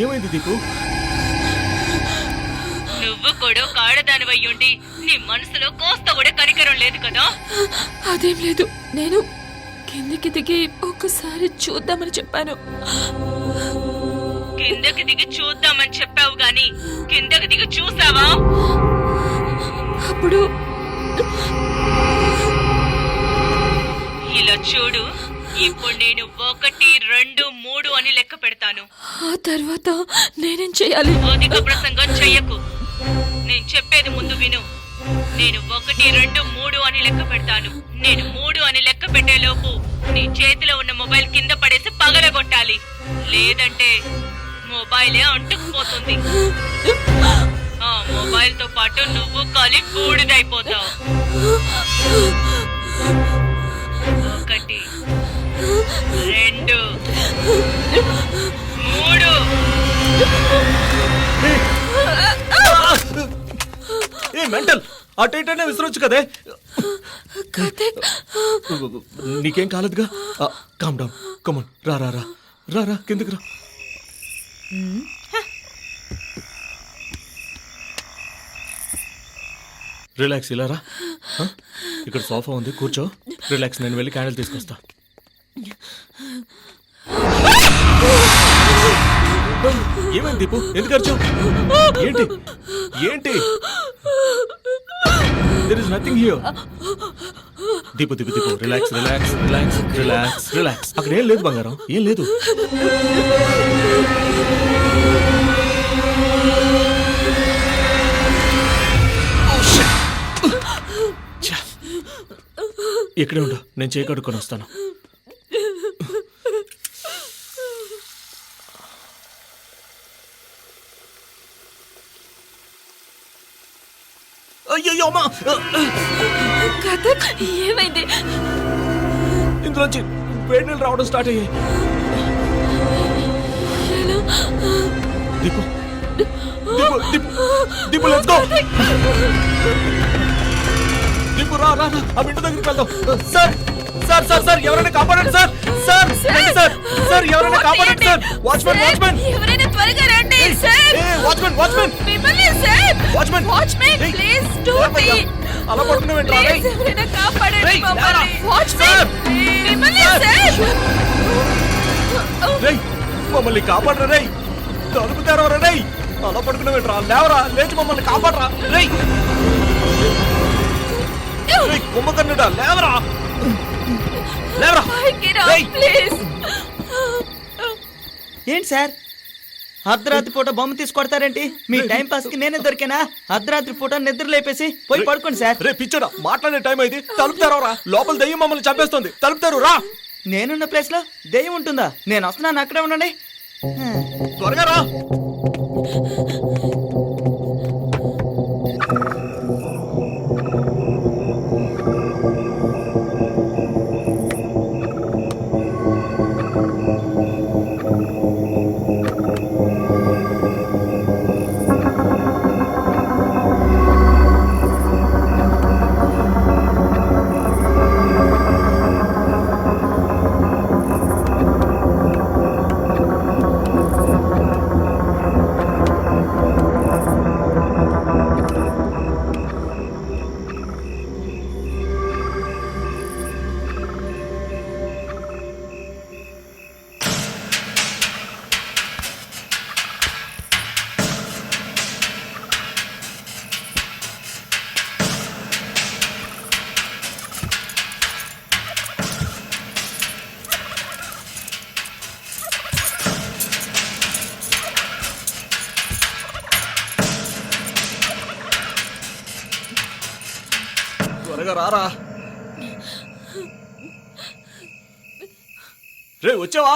ఏమైంది దీపు? నువ్వు కూడా కాడదానివయ్యుండి నీ మనసులో కోస్త కూడా కనికరం లేదు కదా? అదేం లేదు, నేను కిందికి దిగి ఒక్కసారి చూద్దామని చెప్పాను. కిందకి దిగి చూద్దామని చెప్పావు గాని కిందకి దిగి చూసావా? అప్పుడు ఇలా చూడు, ఇప్పుడు నేను 1, 2, 3 అని లెక్క పెడతాను. ఆ తర్వాత నేనేం చేయాలి? అధిక ప్రసంగం చెయ్యకు. నేను చెప్పేది ముందు విను. నేను 1, 2, 3 అని లెక్క పెడతాను. నేను 3 అని లెక్క పెట్టేలోపు నీ చేతిలో ఉన్న మొబైల్ కింద పడేసి పగలగొట్టాలి. లేదంటే మొబైలే అంటుకుపోతుంది. ఆ మొబైల్ తో పాటు నువ్వు కాలి బూడిదైపోతావు. 1, 2, 3. ఏ మెంటల్, అటు ఇటనే విసిరొచ్చు కదే. నీకేం కాలేదుగా? కామ్ డౌన్, కమన్, రా రా రా రా రా కిందకి రా. రిలాక్స్, ఇలా రా. ఇక్కడ సోఫా ఉంది, కూర్చో. రిలాక్స్, నేను వెళ్ళి క్యాండిల్ తీసుకొస్తా. ఏమైంది దీపు? ఎందుకు అరిచావు? ఏంటి ఏంటి? There is nothing here. Deepu Deepu Deepu, relax relax relax relax relax. అక్కడ ఏం లేదు బంగారం, ఏం లేదు. ఇక్కడే ఉండు, నేను చేయి కడుక్కొని వస్తాను. అయ్యో అమ్మా, ఏమైంది? ఇందులోంచి వేడి నీళ్ళు రావడం స్టార్ట్ అయ్యాయి. Deepu Deepu Deepu Deepu, let's go. దీపు రా రా, ఆ ఇంటి దగ్గరికి వెళ్దాం. సార్ సార్ సార్ సార్, ఎవరైనా కాపాడండి సార్. సార్ సార్ సార్, ఎవరైనా కాపాడండి సార్. వాచ్మెన్ వాచ్మెన్, ఎవరైనా త్వరగా రండి సార్. వాచ్మెన్ వాచ్మెన్, మిమ్మల్ని sir. Watchman watchman, please do me. అలా పడుకున్నావేంట్రా? ఎవరైనా కాపాడండి మమ్మల్ని. వాచ్మెన్, మిమ్మల్ని సార్. రేయ్, మమ్మల్ని కాపాడరా రేయ్. తలుపు తెరవరా రేయ్. అలా పడుకున్నావేంట్రా? లేవరా, లేచి మమ్మల్ని కాపాడరా రేయ్. రేయ్ కుంభకర్ణుడా, లేవరా లేవరా. ప్లీజ్. ఏంటి సార్, అర్ధరాత్రి పూట బొమ్మ తీసుకొడతారేంటి? మీ టైం పాస్ కి నేనే దొరికానా? అర్ధరాత్రి పూట నిద్ర లేపేసి పోయి పడుకోండి సార్. రే పిచ్చోడా, మాట్లాడే టైం అయింది. తలుపు తెరవరా, లోపల దెయ్యం మమ్మల్ని చంపేస్తుంది. తలుపు తెరు రా. నేనున్న ప్లేస్ లో దెయ్యం ఉంటుందా? నేను వస్తున్నాను, అక్కడే ఉండండి. త్వరగా రా. త్వరగా రారా. రే వచ్చావా?